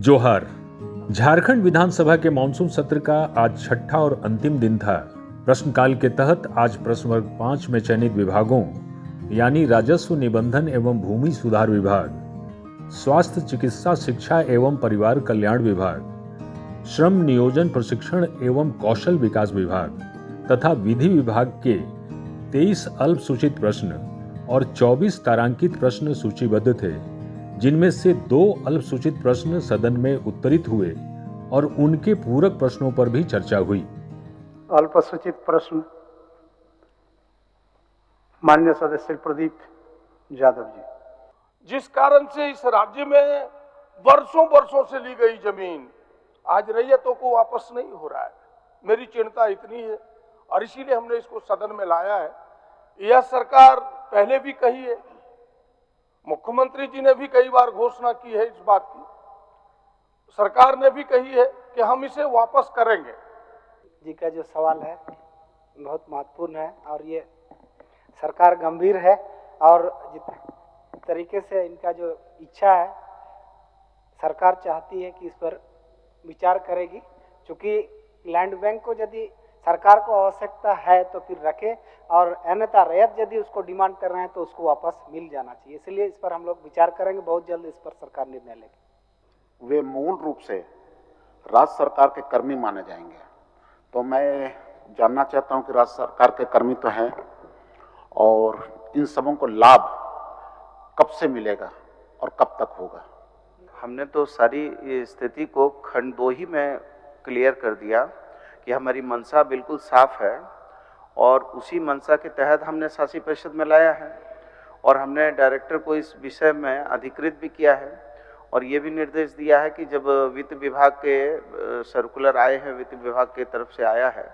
जोहार। झारखंड विधानसभा के मानसून सत्र का आज छठा और अंतिम दिन था। प्रश्नकाल के तहत आज प्रश्न वर्ग 5 में चयनित विभागों यानी राजस्व, निबंधन एवं भूमि सुधार विभाग, स्वास्थ्य, चिकित्सा, शिक्षा एवं परिवार कल्याण विभाग, श्रम, नियोजन, प्रशिक्षण एवं कौशल विकास विभाग तथा विधि विभाग के 23 अल्पसूचित प्रश्न और 24 तारांकित प्रश्न सूचीबद्ध थे, जिनमें से 2 अल्पसूचित प्रश्न सदन में उत्तरित हुए और उनके पूरक प्रश्नों पर भी चर्चा हुई। अल्पसूचित प्रश्न माननीय सदस्य प्रदीप यादव जी। जिस कारण से इस राज्य में वर्षों से ली गई जमीन आज रैयतों को वापस नहीं हो रहा है, मेरी चिंता इतनी है और इसीलिए हमने इसको सदन में लाया है। यह सरकार पहले भी कही है, मुख्यमंत्री जी ने भी कई बार घोषणा की है, इस बात की सरकार ने भी कही है कि हम इसे वापस करेंगे। जी का जो सवाल है बहुत महत्वपूर्ण है और ये सरकार गंभीर है और जिस तरीके से इनका जो इच्छा है सरकार चाहती है कि इस पर विचार करेगी, क्योंकि लैंड बैंक को यदि सरकार को आवश्यकता है तो फिर रखे और अन्यथा रैयत यदि उसको डिमांड कर रहे हैं तो उसको वापस मिल जाना चाहिए। इसलिए इस पर हम लोग विचार करेंगे, बहुत जल्द इस पर सरकार निर्णय लेगी। वे मूल रूप से राज्य सरकार के कर्मी माने जाएंगे, तो मैं जानना चाहता हूं कि राज्य सरकार के कर्मी तो हैं और इन सबों को लाभ कब से मिलेगा और कब तक होगा। हमने तो सारी स्थिति को खंड 2 ही में क्लियर कर दिया कि हमारी मंशा बिल्कुल साफ है और उसी मंशा के तहत हमने शासी परिषद में लाया है और हमने डायरेक्टर को इस विषय में अधिकृत भी किया है और ये भी निर्देश दिया है कि जब वित्त विभाग के सर्कुलर आए हैं, वित्त विभाग के तरफ से आया है,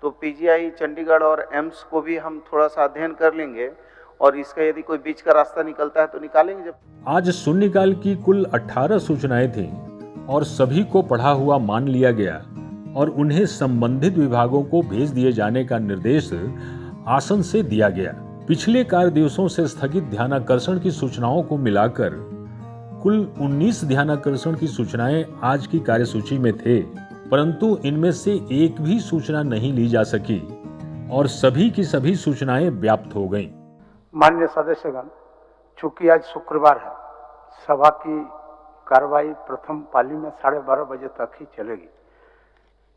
तो पीजीआई चंडीगढ़ और एम्स को भी हम थोड़ा सा अध्ययन कर लेंगे और इसका यदि कोई बीच का रास्ता निकलता है तो निकालेंगे। जब आज शून्यकाल की कुल 18 सूचनाएं थीं और सभी को पढ़ा हुआ मान लिया गया और उन्हें संबंधित विभागों को भेज दिए जाने का निर्देश आसन से दिया गया। पिछले कार्य दिवसों से स्थगित ध्यानाकर्षण की सूचनाओं को मिलाकर कुल 19 ध्यानाकर्षण की सूचनाएं आज की कार्यसूची में थे, परंतु इनमें से एक भी सूचना नहीं ली जा सकी और सभी की सभी सूचनाएं व्याप्त हो गईं। माननीय सदस्यगण, चूंकि आज शुक्रवार है, सभा की कार्रवाई प्रथम पाली में 12:30 बजे तक ही चलेगी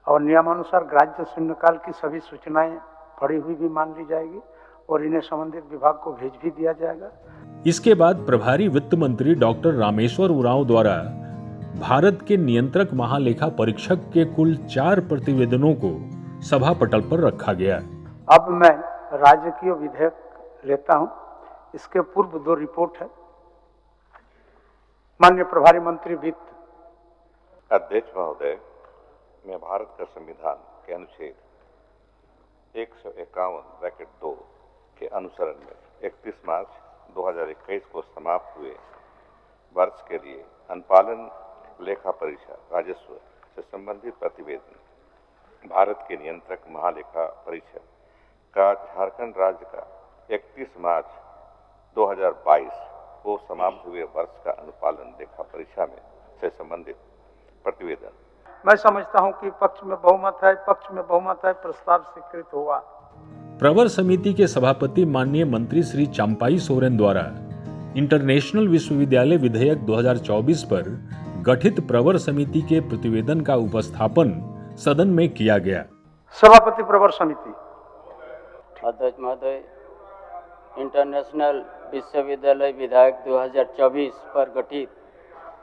और नियमानुसार ग्राह्य शून्यकाल की सभी सूचनाएं पढ़ी हुई भी मान ली जाएगी और इन्हें संबंधित विभाग को भेज भी दिया जाएगा। इसके बाद प्रभारी वित्त मंत्री डॉक्टर रामेश्वर उरांव द्वारा भारत के नियंत्रक महालेखा परीक्षक के कुल 4 प्रतिवेदनों को सभा पटल पर रखा गया। अब मैं राजकीय विधेयक लेता हूं। इसके पूर्व 2 रिपोर्ट है। माननीय प्रभारी मंत्री वित्त। अध्यक्ष महोदय, मैं भारत का संविधान के अनुच्छेद 151(2) के अनुसरण में 31 मार्च 2021 को समाप्त हुए वर्ष के लिए अनुपालन लेखा परीक्षा राजस्व से संबंधित प्रतिवेदन भारत के नियंत्रक महालेखा परीक्षक का झारखंड राज्य का 31 मार्च 2022 को समाप्त हुए वर्ष का अनुपालन लेखा परीक्षा में से संबंधित प्रतिवेदन। मैं समझता हूं कि पक्ष में बहुमत है, प्रस्ताव स्वीकृत हुआ। प्रवर समिति के सभापति माननीय मंत्री श्री चंपाई सोरेन द्वारा इंटरनेशनल विश्वविद्यालय विधेयक 2024 पर गठित प्रवर समिति के प्रतिवेदन का उपस्थापन सदन में किया गया। सभापति प्रवर समिति। अध्यक्ष महोदय, इंटरनेशनल विश्वविद्यालय विधेयक 2024 पर गठित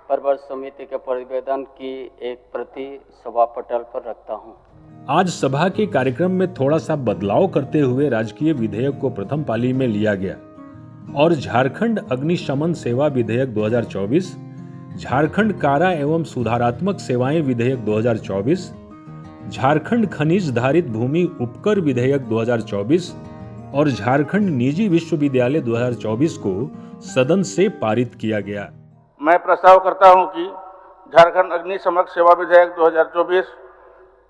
प्रवर समिति के प्रतिवेदन की एक प्रति सभा पटल पर रखता हूं। आज सभा के कार्यक्रम में थोड़ा सा बदलाव करते हुए राजकीय विधेयक को प्रथम पाली में लिया गया और झारखंड अग्निशमन सेवा विधेयक 2024, झारखंड कारा एवं सुधारात्मक सेवाएं विधेयक 2024, झारखंड खनिज धारित भूमि उपकर विधेयक 2024 और झारखंड निजी विश्वविद्यालय 2024 को सदन से पारित किया गया। मैं प्रस्ताव करता हूं कि झारखंड अग्निशमन सेवा विधेयक 2024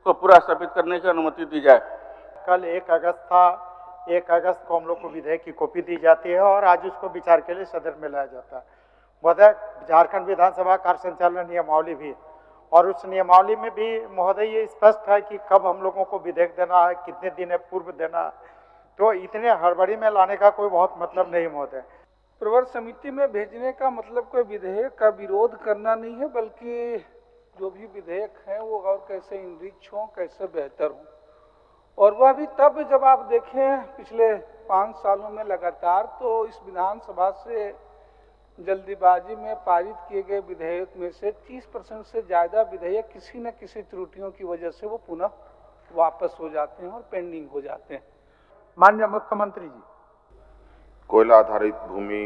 को पूरा स्थापित करने की अनुमति दी जाए। कल 1 अगस्त था, 1 अगस्त को हम लोग को विधेयक की कॉपी दी जाती है और आज उसको विचार के लिए सदन में लाया जाता है। झारखंड विधानसभा कार्य संचालन नियमावली भी और उस नियमावली में भी महोदय ये स्पष्ट है कि कब हम लोगों को विधेयक देना है, कितने दिन पूर्व देना है, तो इतने हड़बड़ी में लाने का कोई बहुत मतलब नहीं महोदय। प्रवर समिति में भेजने का मतलब कोई विधेयक का विरोध करना नहीं है, बल्कि जो भी विधेयक हैं वो और कैसे इनरिच हों, कैसे बेहतर हों, और वह भी तब जब आप देखें पिछले 5 सालों में लगातार तो इस विधानसभा से जल्दीबाजी में पारित किए गए विधेयक में से 30% से ज़्यादा विधेयक किसी न किसी त्रुटियों की वजह से वो पुनः वापस हो जाते हैं और पेंडिंग हो जाते हैं। माननीय मुख्यमंत्री जी, कोयला आधारित भूमि,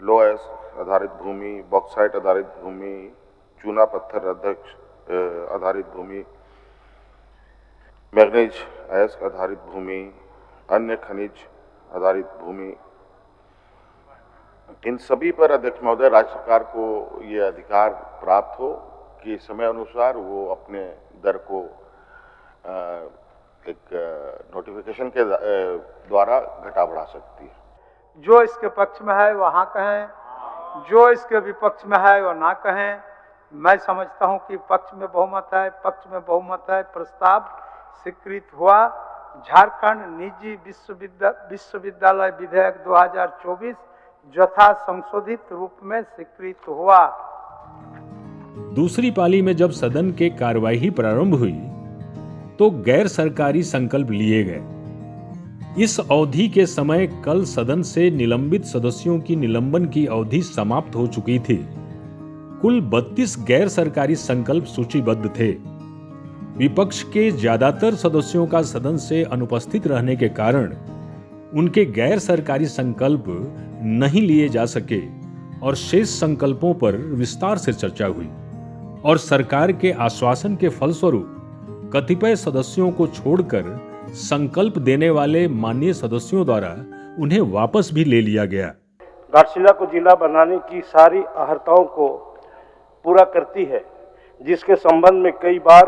लोएस आधारित भूमि, बॉक्साइट आधारित भूमि, चूना पत्थर अध्यक्ष आधारित भूमि, मैग्नीज अयस्क आधारित भूमि, अन्य खनिज आधारित भूमि, इन सभी पर अध्यक्ष महोदय राज्य सरकार को ये अधिकार प्राप्त हो कि समय अनुसार वो अपने दर को एक नोटिफिकेशन के द्वारा घटा बढ़ा सकती है। जो इसके पक्ष में है वहाँ कहें, जो इसके विपक्ष में है वो ना कहें। मैं समझता हूँ कि पक्ष में बहुमत है, पक्ष में बहुमत है, प्रस्ताव स्वीकृत हुआ। झारखंड निजी विश्वविद्यालय विधेयक 2024 यथा संशोधित रूप में स्वीकृत हुआ। दूसरी पाली में जब सदन के कार्यवाही प्रारंभ हुई तो गैर सरकारी संकल्प लिए गए। इस अवधि के समय कल सदन से निलंबित सदस्यों की निलंबन की अवधि समाप्त हो चुकी थी। कुल 32 गैर सरकारी संकल्प सूचीबद्ध थे। विपक्ष के ज्यादातर सदस्यों का सदन से अनुपस्थित रहने के कारण उनके गैर सरकारी संकल्प नहीं लिए जा सके और शेष संकल्पों पर विस्तार से चर्चा हुई और सरकार के आश्वासन के फलस्वरूप कतिपय सदस्यों को छोड़कर संकल्प देने वाले माननीय सदस्यों द्वारा उन्हें वापस भी ले लिया गया। घाटशिला को जिला बनाने की सारी अहर्ताओं को पूरा करती है, जिसके संबंध में कई बार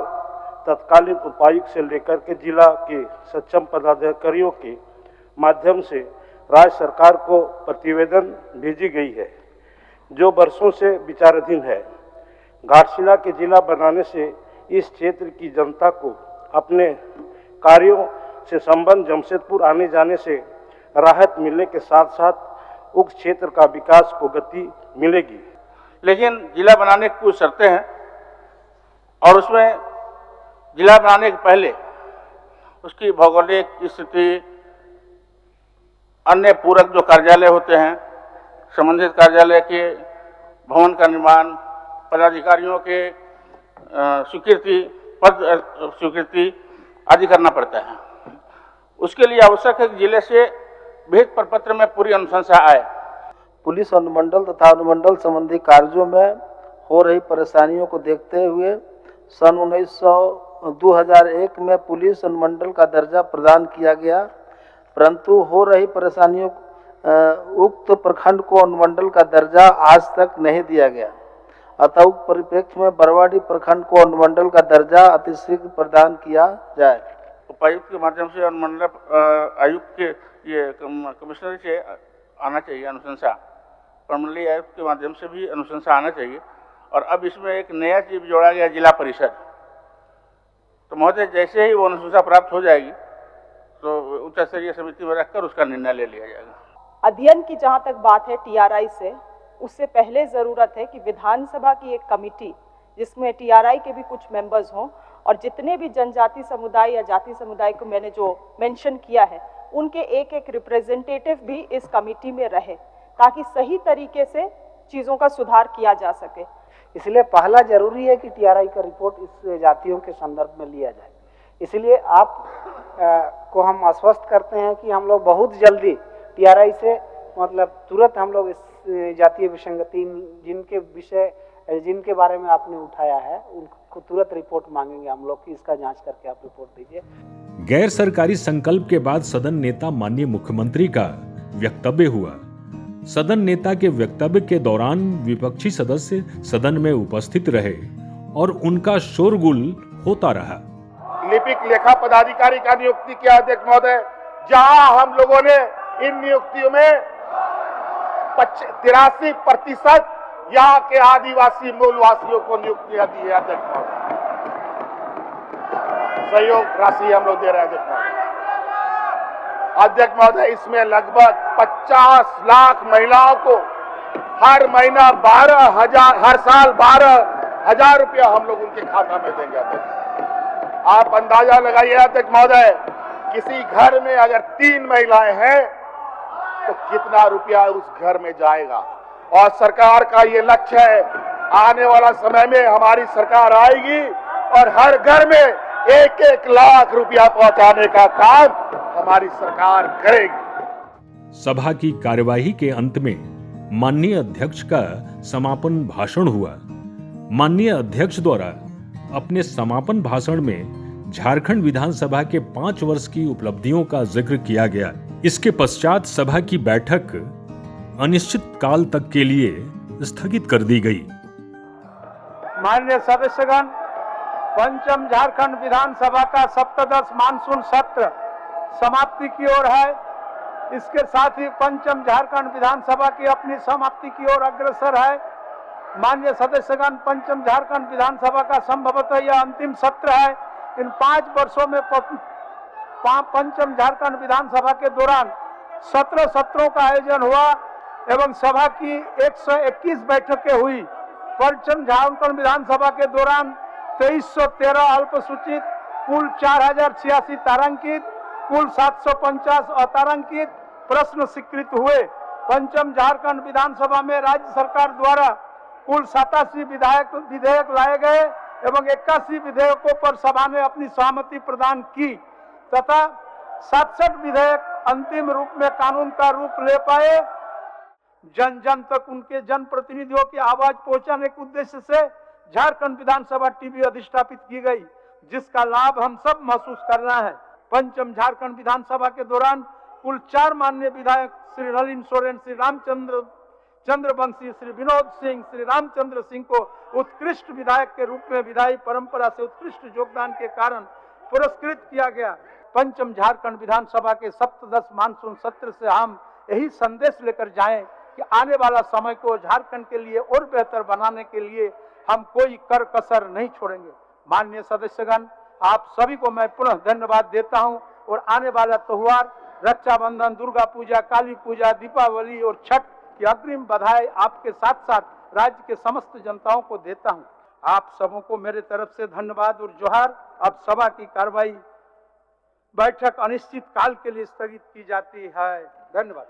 तत्कालीन उपायुक्त से लेकर के जिला के सक्षम पदाधिकारियों के माध्यम से राज्य सरकार को प्रतिवेदन भेजी गई है, जो वर्षों से विचाराधीन है। घाटशिला के जिला बनाने से इस क्षेत्र की जनता को अपने कार्यों से संबंध जमशेदपुर आने जाने से राहत मिलने के साथ साथ उक्त क्षेत्र का विकास को गति मिलेगी। लेकिन जिला बनाने की कुछ शर्तें हैं और उसमें जिला बनाने के पहले उसकी भौगोलिक स्थिति, अन्य पूरक जो कार्यालय होते हैं, संबंधित कार्यालय के भवन का निर्माण, पदाधिकारियों के स्वीकृति, पद स्वीकृति आदि करना पड़ता है। उसके लिए आवश्यक है कि जिले से विहित प्रपत्र में पूरी अनुशंसा आए। पुलिस अनुमंडल तथा अनुमंडल संबंधी कार्यों में हो रही परेशानियों को देखते हुए सन 2001 में पुलिस अनुमंडल का दर्जा प्रदान किया गया, परंतु हो रही परेशानियों उक्त प्रखंड को अनुमंडल का दर्जा आज तक नहीं दिया गया। अतः उक्त परिप्रेक्ष्य में बरवाडी प्रखंड को अनुमंडल का दर्जा अतिशीघ्र प्रदान किया जाए। उपायुक्त के माध्यम से अनुमंडल आयुक्त के ये कमिश्नर से आना चाहिए अनुशंसा, प्रमंडलीय आयुक्त के माध्यम से भी अनुशंसा आना चाहिए। और अब इसमें एक नया चीज जोड़ा गया, जिला परिषद। तो महोदय जैसे ही वो अनुशंसा प्राप्त हो जाएगी तो उच्च स्तरीय समिति में रखकर उसका निर्णय ले लिया जाएगा। अध्ययन की जहां तक बात है टीआरआई से, उससे पहले ज़रूरत है कि विधानसभा की एक कमेटी जिसमें टीआरआई के भी कुछ मेंबर्स हों और जितने भी जनजाति समुदाय या जाति समुदाय को मैंने जो मेंशन किया है उनके एक एक रिप्रेजेंटेटिव भी इस कमेटी में रहे, ताकि सही तरीके से चीज़ों का सुधार किया जा सके। इसलिए पहला जरूरी है कि टीआरआई का रिपोर्ट इस जातियों के संदर्भ में लिया जाए। इसलिए आप को हम आश्वस्त करते हैं कि हम लोग बहुत जल्दी टीआरआई से मतलब तुरंत हम लोग इस जातीय विसंगति जिनके बारे में आपने उठाया है उनको तुरंत रिपोर्ट मांगेंगे हम लोग कि इसका जांच करके आप रिपोर्ट दीजिए। गैर सरकारी संकल्प के बाद सदन नेता माननीय मुख्यमंत्री का वक्तव्य हुआ। सदन नेता के वक्तव्य के दौरान विपक्षी सदस्य सदन में उपस्थित रहे और उनका शोरगुल होता रहा। लिपिक लेखा पदाधिकारी का नियुक्ति किया अध्यक्ष महोदय, जहां हम लोगों ने इन नियुक्तियों में 83% यहाँ के आदिवासी मूलवासियों को नियुक्तियां दी है अध्यक्ष महोदय। सहयोग राशि हम लोग दे रहे हैं अध्यक्ष महोदय। इसमें लगभग 50 लाख महिलाओं को हर महीना 12,000, हर साल 12,000 रुपया हम लोग उनके खाता में देंगे अध्यक्ष। आप अंदाजा लगाइए अध्यक्ष महोदय, किसी घर में अगर 3 महिलाएं हैं तो कितना रुपया उस घर में जाएगा। और सरकार का ये लक्ष्य है, आने वाला समय में हमारी सरकार आएगी और हर घर में 1-1 लाख रुपया पहुंचाने का काम हमारी सरकार करेगी। सभा की कार्यवाही के अंत में माननीय अध्यक्ष का समापन भाषण हुआ। माननीय अध्यक्ष द्वारा अपने समापन भाषण में झारखंड विधानसभा के 5 वर्ष की उपलब्धियों का जिक्र किया गया। इसके पश्चात सभा की बैठक अनिश्चित काल तक के लिए स्थगित कर दी गई। माननीय सदस्यगण, पंचम झारखंड विधानसभा का सप्तदश मानसून सत्र समाप्ति की ओर है। इसके साथ ही पंचम झारखंड विधानसभा की अपनी समाप्ति की ओर अग्रसर है। माननीय सदस्यगण, पंचम झारखंड विधानसभा का संभवतः यह अंतिम सत्र है। इन 5 वर्षों में पंचम झारखंड विधानसभा के दौरान 17 सत्रों का आयोजन हुआ एवं सभा की 121 बैठकें हुई। पंचम झारखंड विधानसभा के दौरान 2313 अल्पसूचित, कुल 4086 तारांकित, कुल 750 अतारांकित प्रश्न स्वीकृत हुए। पंचम झारखंड विधानसभा में राज्य सरकार द्वारा कुल 87 विधेयक लाए गए एवं 81 विधेयकों पर सभा ने अपनी सहमति प्रदान की तथा 67 विधेयक अंतिम रूप में कानून का रूप ले पाए। जन जन तक उनके जन प्रतिनिधियों की आवाज पहुंचाने के उद्देश्य से झारखंड विधानसभा टीवी अधिष्ठापित की गई, जिसका लाभ हम सब महसूस कर रहे हैं। पंचम झारखंड विधानसभा के दौरान कुल 4 माननीय विधायक श्री नलिन सोरेन, श्री चंद्रवंशी, श्री विनोद सिंह, श्री रामचंद्र सिंह को उत्कृष्ट विधायक के रूप में विधायी परंपरा से उत्कृष्ट योगदान के कारण पुरस्कृत किया गया। पंचम झारखंड विधानसभा के सप्तदश मानसून सत्र से हम यही संदेश लेकर जाएं कि आने वाला समय को झारखंड के लिए और बेहतर बनाने के लिए हम कोई कर कसर नहीं छोड़ेंगे। माननीय सदस्यगण, आप सभी को मैं पुनः धन्यवाद देता हूं और आने वाला त्योहार रक्षाबंधन, दुर्गा पूजा, काली पूजा, दीपावली और छठ की अग्रिम बधाई आपके साथ साथ राज्य के समस्त जनताओं को देता हूं। आप सबों को मेरे तरफ से धन्यवाद और जोहार। अब सभा की कार्रवाई बैठक अनिश्चित काल के लिए स्थगित की जाती है। धन्यवाद।